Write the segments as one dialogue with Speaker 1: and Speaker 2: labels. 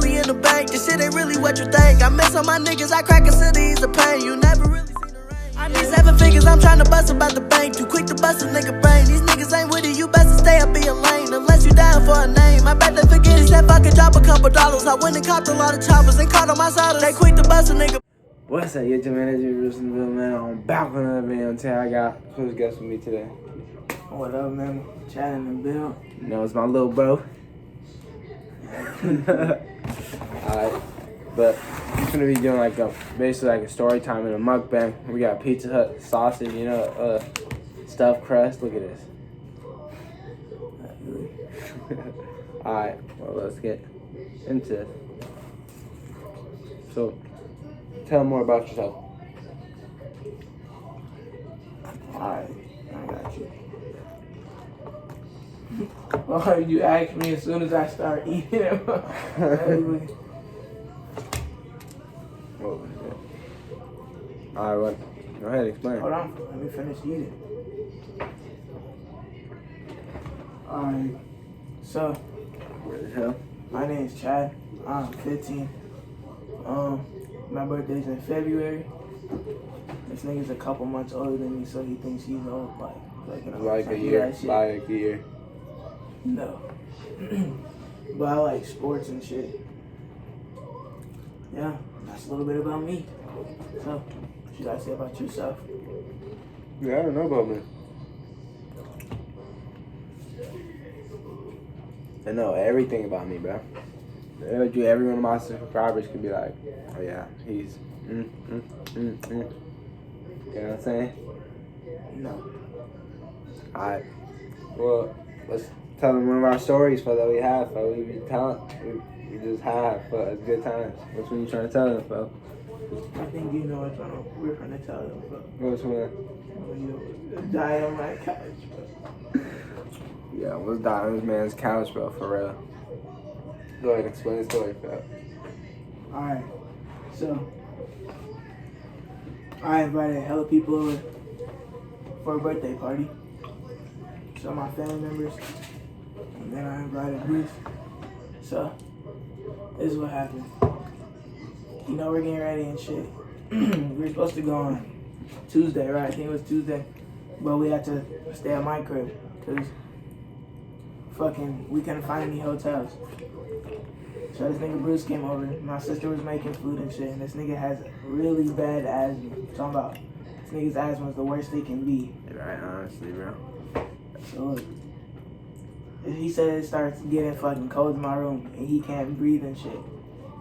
Speaker 1: really in the bank. This shit ain't really what you think. I miss all my niggas, I crack a cities of pain. You never really seen the rain. I need 7 figures, I'm trying to bust about the bank. Too quick to bust a nigga brain. These niggas ain't with it, you best to stay up in your lane. Unless you down for a name. I bet they forget it, said fucking drop a couple dollars. I went and copped a lot of choppers and caught on my saddles. They quick to bust a nigga.
Speaker 2: What's up, YouTube man? It's your Bruce in the building, man. I'm back with another video until I got first guest with me today.
Speaker 3: What up, man? Chad in the build.
Speaker 2: You know, it's my little bro. Alright, but we're gonna be doing like basically like a story time and a mukbang. We got Pizza Hut sausage, you know, stuffed crust. Look at this. Alright, well, let's get into it. So, tell them more about yourself.
Speaker 3: Alright, I got you. Well, you asked me as soon as I start eating it. Anyway.
Speaker 2: Alright, well, go ahead, explain.
Speaker 3: Hold on, let me finish eating. Alright, so,
Speaker 2: Where the hell?
Speaker 3: my name is Chad. I'm 15. My birthday's in February. This nigga's a couple months older than me, so he thinks he's old, you know,
Speaker 2: Like a year, like a year.
Speaker 3: No. But I like sports and shit. Yeah, that's a little bit about me. So, what you gotta say about yourself?
Speaker 2: Yeah, I don't know about me. I know everything about me, bro. Every one of my subscribers could be like, oh yeah, he's You know what I'm saying?
Speaker 3: No.
Speaker 2: Alright. Well, let's tell them one of our stories for that we have, for we be telling, we just have for a good time. Which one you trying to tell them, for?
Speaker 3: I think you know which one we're trying to tell them, bro.
Speaker 2: Which one?
Speaker 3: When you die on my couch, bro.
Speaker 2: Yeah, let's die on this man's couch, bro, for real. Go ahead and explain the story, bro.
Speaker 3: Alright, so I invited hella people over for a birthday party. So my family members, and then I invited Bruce. So this is what happened. You know, we're getting ready and shit. We were supposed to go on Tuesday, right? I think it was Tuesday, but we had to stay at my crib because we couldn't find any hotels. So this nigga Bruce came over. My sister was making food and shit, and this nigga has really bad asthma. I'm talking about this nigga's asthma is the worst it can be.
Speaker 2: Right, honestly, bro.
Speaker 3: So look, he said it starts getting fucking cold in my room, and he can't breathe and shit.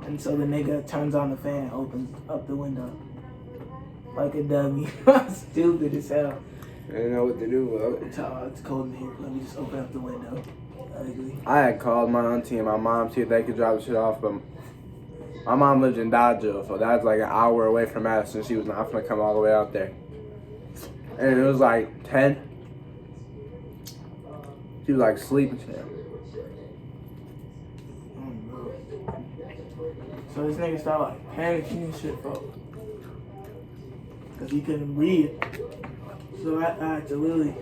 Speaker 3: And so the nigga turns on the fan and opens up the window like a dummy. Stupid as hell.
Speaker 2: I didn't know what to do, bro.
Speaker 3: It's cold in here. Let me just open up the window. Ugly.
Speaker 2: I had called my auntie and my mom see if they could drop the shit off, but my mom lives in Dodgeville, so that's like an hour away from Madison. She was not gonna come all the way out there. And it was like 10. She was like sleeping shit.
Speaker 3: So this nigga started like panicking and shit, bro. Cause he couldn't breathe. So I had to literally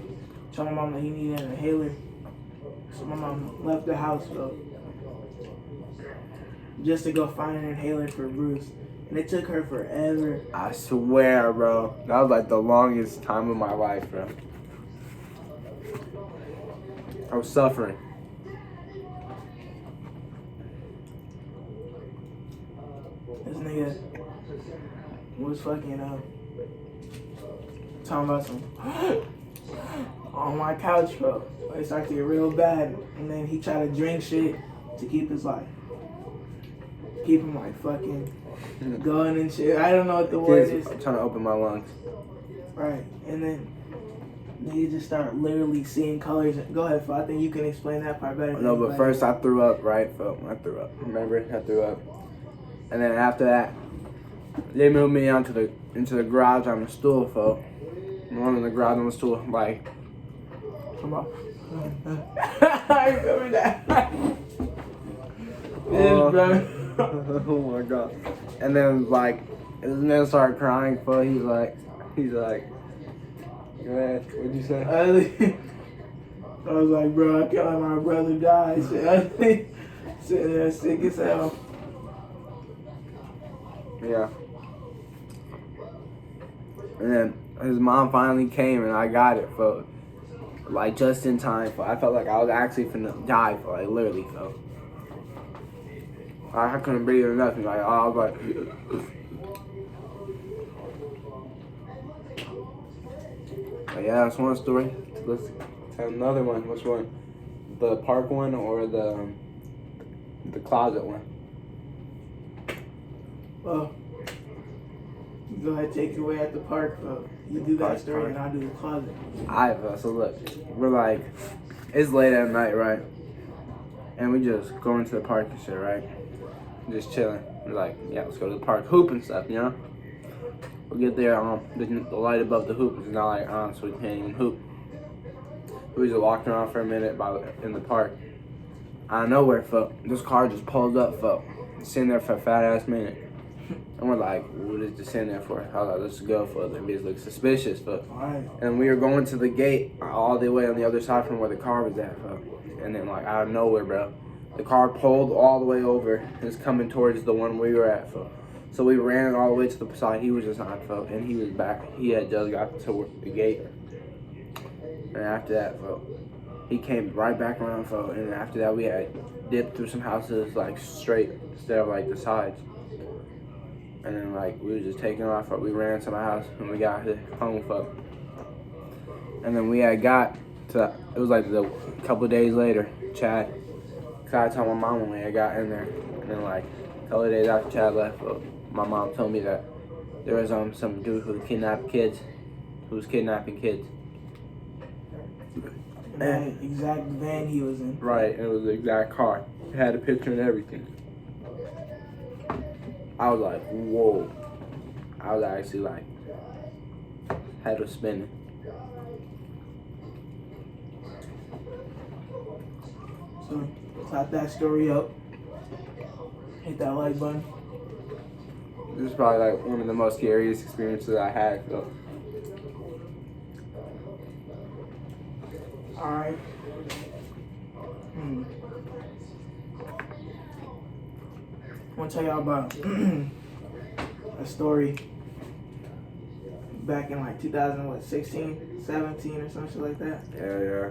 Speaker 3: tell my mom that he needed an inhaler. So my mom left the house, bro, just to go find an inhaler for Bruce. And it took her forever.
Speaker 2: I swear, bro. That was like the longest time of my life, bro. I was suffering.
Speaker 3: This nigga was fucking talking about some on my couch, bro. It started to get real bad, and then he tried to drink shit to keep him like fucking going and shit. I don't know what the word is.
Speaker 2: I'm trying to open my lungs.
Speaker 3: Right, and then you just start literally seeing colors. Go ahead, Phil. I think you can explain that part better.
Speaker 2: No, but first I threw up, right? I threw up. Remember? I threw up. And then after that, they moved me into the garage on the stool, folks. I'm in the garage on the stool, like.
Speaker 3: Come on. I remember that.
Speaker 2: Oh my god. And then like this man started crying, but he's like go ahead, what'd you say?
Speaker 3: I was like, bro, I can't let my brother die. Shit. Sitting there sick as hell.
Speaker 2: Yeah. And then his mom finally came and I got it, for like just in time. I felt like I was actually finna die, for like literally, so I couldn't breathe or nothing. Like I was like, but yeah, that's one story. Let's tell another one. Which one? The park one or the closet one?
Speaker 3: Well, go ahead, take it away at the park. You do that story and I'll do the closet.
Speaker 2: Alright, so look, we're like, it's late at night, right? And we just go into the park and shit, right? Just chilling. We're like, yeah, let's go to the park, hoop and stuff, you know? We get there, the light above the hoop is not like on, so we can't even hoop. We just walked around for a minute in the park. Out of nowhere, this car just pulls up, sitting there for a fat ass minute. And we're like, what is this in there for? I was like, let's go, The bitch looks suspicious,
Speaker 3: Right.
Speaker 2: And we were going to the gate all the way on the other side from where the car was at, And then, like, out of nowhere, bro, the car pulled all the way over and is coming towards the one we were at, So we ran all the way to the side he was just on, and he was back. He had just got to the gate. And after that, he came right back around, And after that, we had dipped through some houses, like, straight instead of, like, the sides. And then, like, we were just taking off. We ran to my house and we got home, And then we had got to, it was like a couple of days later, Chad. Cause I told my mom when we had got in there. And then, like, a couple of days after Chad left, my mom told me that there was some dude who kidnapped kids, who was kidnapping kids.
Speaker 3: That exact van he was in.
Speaker 2: Right, and it was the exact car. It had a picture and everything. I was like, whoa. I was actually like, head was spinning.
Speaker 3: So, clap that story up. Hit that like button.
Speaker 2: This is probably like one of the most scariest experiences I had.
Speaker 3: Alright. I want to tell y'all about a story back in like 2016, 17 or something like that.
Speaker 2: Yeah.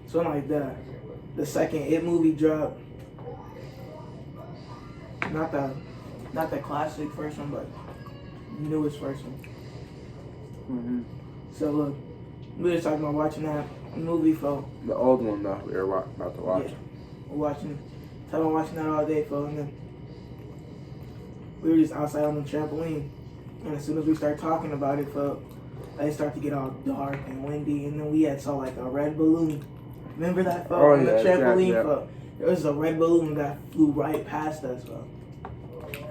Speaker 3: So like the second It movie dropped. Not the classic first one, but the newest first one.
Speaker 2: Mm-hmm.
Speaker 3: So look, we were talking about watching that movie, folks.
Speaker 2: The old one though, we were about to watch.
Speaker 3: Yeah, we're talking about watching that all day, folks, and then we were just outside on the trampoline, and as soon as we start talking about it, folks, it started to get all dark and windy, and then we had saw like a red balloon. Remember that, folks? On the trampoline, folks? There was a red balloon that flew right past us, folks.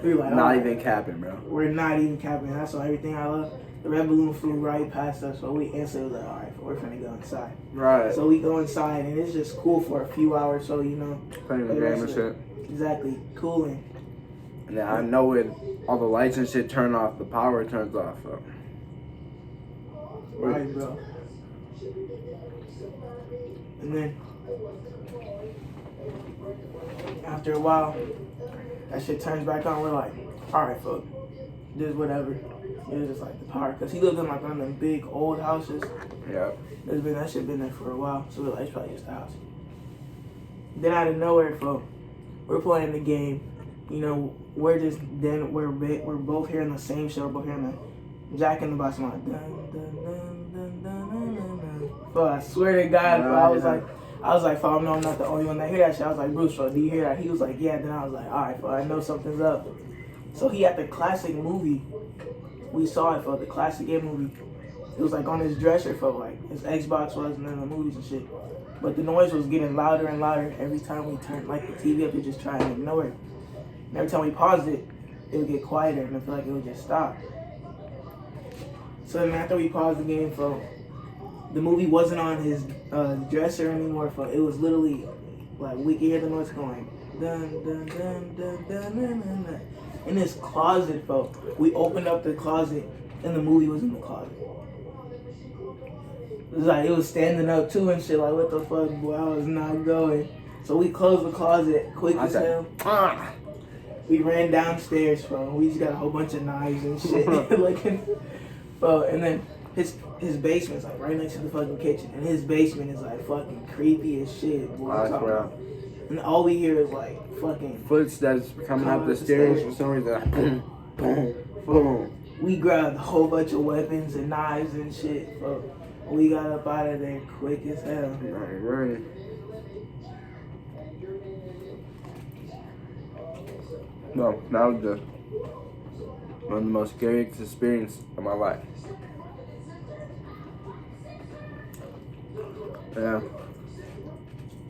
Speaker 3: We were like,
Speaker 2: not even capping, bro.
Speaker 3: We're not even capping. That's all everything I love. The red balloon flew right past us, so we instantly was like, all right, we're finna go inside.
Speaker 2: Right.
Speaker 3: So we go inside, and it's just cool for a few hours, so, you know.
Speaker 2: Playing the game and shit.
Speaker 3: Exactly. Cooling.
Speaker 2: And then I know it, all the lights and shit turn off, the power turns off. So.
Speaker 3: Right, bro. And then, after a while, that shit turns back on. We're like, all right, fuck, just whatever. It was just like the power, cause he lived in like one of them big old houses.
Speaker 2: Yeah.
Speaker 3: That shit been there for a while, so we're like, it's probably just the house. Then out of nowhere, folks, we're playing the game. You know, we're both hearing the same shit. We're both hearing the Jack in the Box like dun dun dun dun dun dun dun dun. But I swear to God, bro, I was like, "Fuck, no, I'm not the only one that hear that shit." I was like, "Bruce, bro, do you hear that?" He was like, "Yeah." Then I was like, "All right, fuck, I know something's up." So he had the classic movie. We saw it for the classic It movie. It was like on his dresser for like his Xbox was, and then the movies and shit. But the noise was getting louder and louder every time we turned like the TV up to just try and ignore it. And every time we paused it, it would get quieter, and I feel like it would just stop. So then after we paused the game, the movie wasn't on his dresser anymore. It was literally like we could hear the noise going dun dun dun dun dun dun dun dun. In this closet, we opened up the closet, and the movie was in the closet. It was like it was standing up too and shit. Like what the fuck, boy? I was not going. So we closed the closet quick as hell. We ran downstairs, bro. We just got a whole bunch of knives and shit. Bro, and then his basement's like right next to the fucking kitchen. And his basement is like fucking creepy as shit. Boy, I'm talking about. And all we hear is like fucking
Speaker 2: footsteps coming up the stairs for some reason. Like, boom, boom, boom.
Speaker 3: We grabbed a whole bunch of weapons and knives and shit, bro. We got up out of there quick as hell.
Speaker 2: Right. No, that was one of the most scariest experiences of my life. Yeah.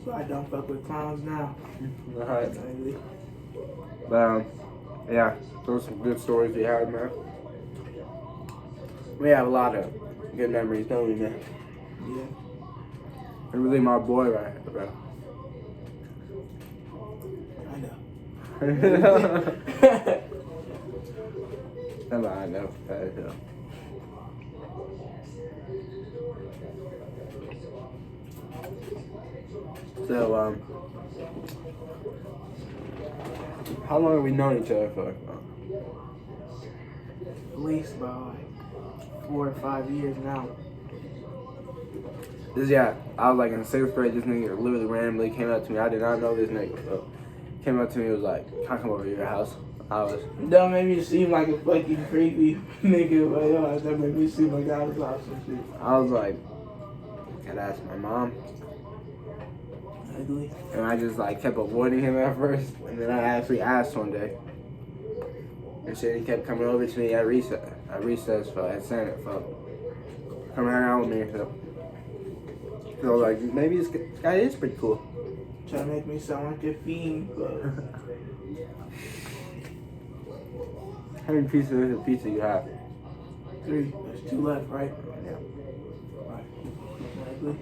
Speaker 3: So I don't fuck with clowns now.
Speaker 2: Alright. But yeah, those are some good stories we had, man. We have a lot of good memories, don't we, man?
Speaker 3: Yeah.
Speaker 2: You're really my boy right here, bro.
Speaker 3: I know.
Speaker 2: I know. So, how long have we known each other for?
Speaker 3: At least about like 4 or 5 years now.
Speaker 2: I was like in 6th grade. This nigga literally randomly came up to me. I did not know this nigga. So came up to me and was like, "Can I come over to your house?" I was.
Speaker 3: That made me seem like a fucking creepy nigga, but yo, that made me seem like I was lost and shit.
Speaker 2: I was like, "Gotta ask my mom."
Speaker 3: Ugly.
Speaker 2: And I just like kept avoiding him at first, and then I actually asked one day. And shit, he kept coming over to me at recess for at Senate for come hang out with me. So I was like, maybe this guy is pretty cool.
Speaker 3: Trying to make me sound like a fiend, but
Speaker 2: How many pieces of pizza you have?
Speaker 3: 3. There's 2 left, right?
Speaker 2: Yeah.
Speaker 3: Right. Ugly.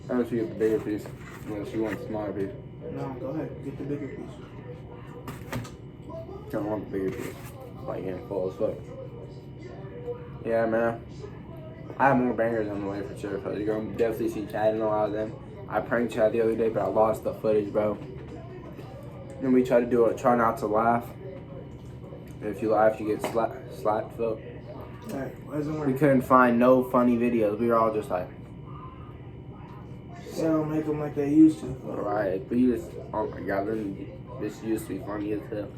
Speaker 2: I wish you get the bigger piece, unless you want the smaller piece.
Speaker 3: No, go ahead. Get the bigger piece.
Speaker 2: I don't want the bigger piece. Like getting full as fuck. Yeah, man. I have more bangers on the way for sure. You're gonna definitely see Chad in a lot of them. I pranked Chad the other day, but I lost the footage, bro. Then we try to do it. Try not to laugh. If you laugh, you get slapped. So
Speaker 3: Alright, doesn't work.
Speaker 2: we couldn't find no funny videos. We were all just like,
Speaker 3: They don't make them like they used to.
Speaker 2: alright. But you just, oh my god, this used to be funny as hell.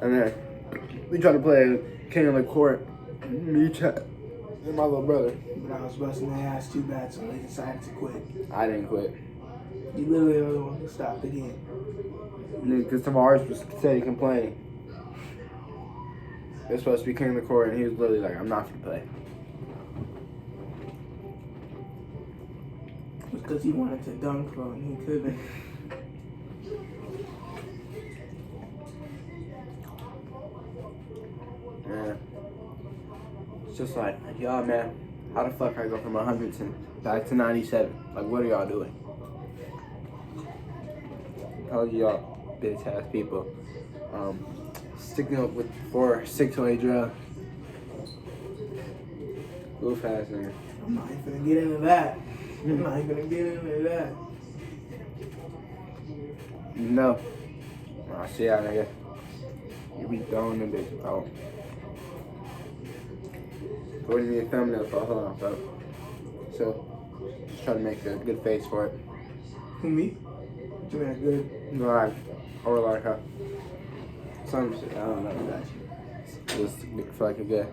Speaker 2: And then we tried to play King of the Court. Me, Chad, and my little brother.
Speaker 3: But I was busting their ass too bad, so they decided to quit.
Speaker 2: I didn't quit.
Speaker 3: You literally are the one who stopped the game.
Speaker 2: Because Tavares was steady complaining. It was supposed to be King of the Court, and he was literally like, I'm not going to play.
Speaker 3: It was because he wanted to dunk, bro, and he couldn't.
Speaker 2: Yeah. It's just like, y'all, man, how the fuck I go from 100 to back to 97? Like, what are y'all doing? How y'all bitch ass people sticking up with 608 drugs? Goof ass nigga.
Speaker 3: I'm not even gonna get into that. I'm not even gonna get into that.
Speaker 2: No. I see y'all, nigga. You be throwing them bitches out. What do you need a thumbnail for? Hold on, bro. So, just try to make a good face for it.
Speaker 3: Who, me? What you mean, good?
Speaker 2: Like, or like some shit. I don't know. Got you. Just feel like a good.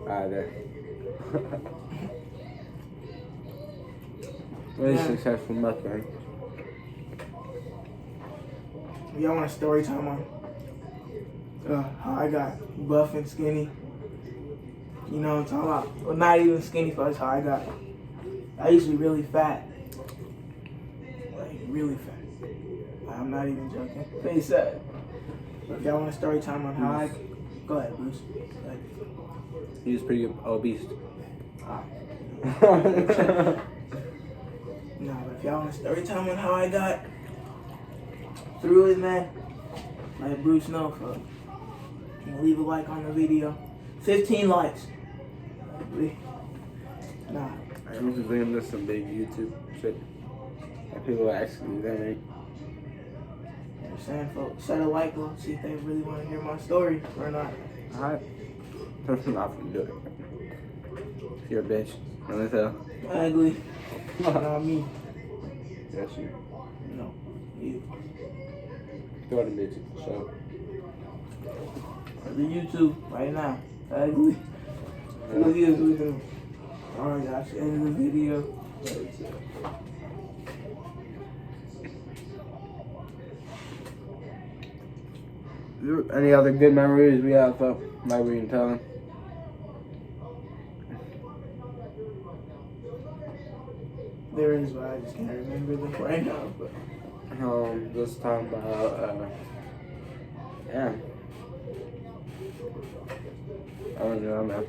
Speaker 2: Alright, there. Very successful mukbang.
Speaker 3: Y'all want a story time on how I got buff and skinny? You know what I'm talking about? Well, not even skinny, but that's how I got. I used to be really fat. Like, really fat. I'm not even joking. Face that. If y'all want a story time on how I... Go ahead, Bruce. Go ahead.
Speaker 2: He was pretty obese.
Speaker 3: No, but if y'all want a story time on how I got through it, man, let Bruce know, folks. Can you leave a like on the video? 15 likes. Nah.
Speaker 2: I was just thinking this some big YouTube shit. And people actually then
Speaker 3: saying, folks, set a like on, see if they really want to hear my story or not.
Speaker 2: Alright. I'm not gonna do it. You're a bitch. What the hell?
Speaker 3: Ugly. Not me.
Speaker 2: Yes, you.
Speaker 3: No, you.
Speaker 2: You're the bitch. So.
Speaker 3: Or the YouTube right now. Ugly. Look at this. Alright, guys, end of the video.
Speaker 2: Any other good memories we have, though? Like we can tell them.
Speaker 3: There is, but I just can't remember them right now. But
Speaker 2: Just talking about, yeah. I don't know, man.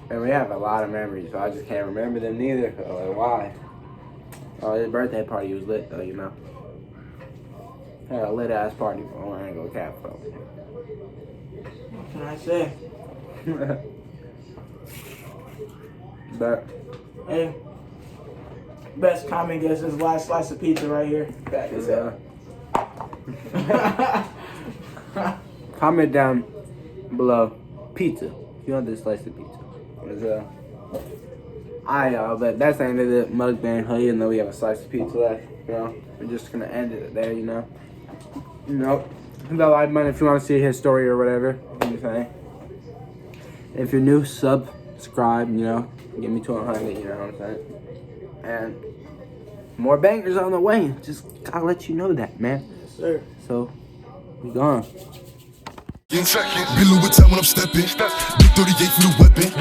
Speaker 2: And we have a lot of memories, so I just can't remember them neither. So, like, why? Oh, his birthday party was lit, though, you know. Had a lit ass party for I ain't go cap, though.
Speaker 3: what can I say?
Speaker 2: But
Speaker 3: Hey, best comment guess is last slice of pizza right here. Back as hell.
Speaker 2: comment down below pizza. If you want this slice of pizza. But that's the end of the mukbang, even though we have a slice of pizza left. You know, we're just gonna end it there. You know. Nope. Hit that like button if you want to see his story or whatever. Anything. If you're new, subscribe. You know, get me to 100. You know what I'm saying? And more bangers on the way. Just gotta let you know that, man.
Speaker 3: Yes, sir.
Speaker 2: So we gone.
Speaker 4: Be Louis Vuitton when I'm stepping. Big 38 for the weapon.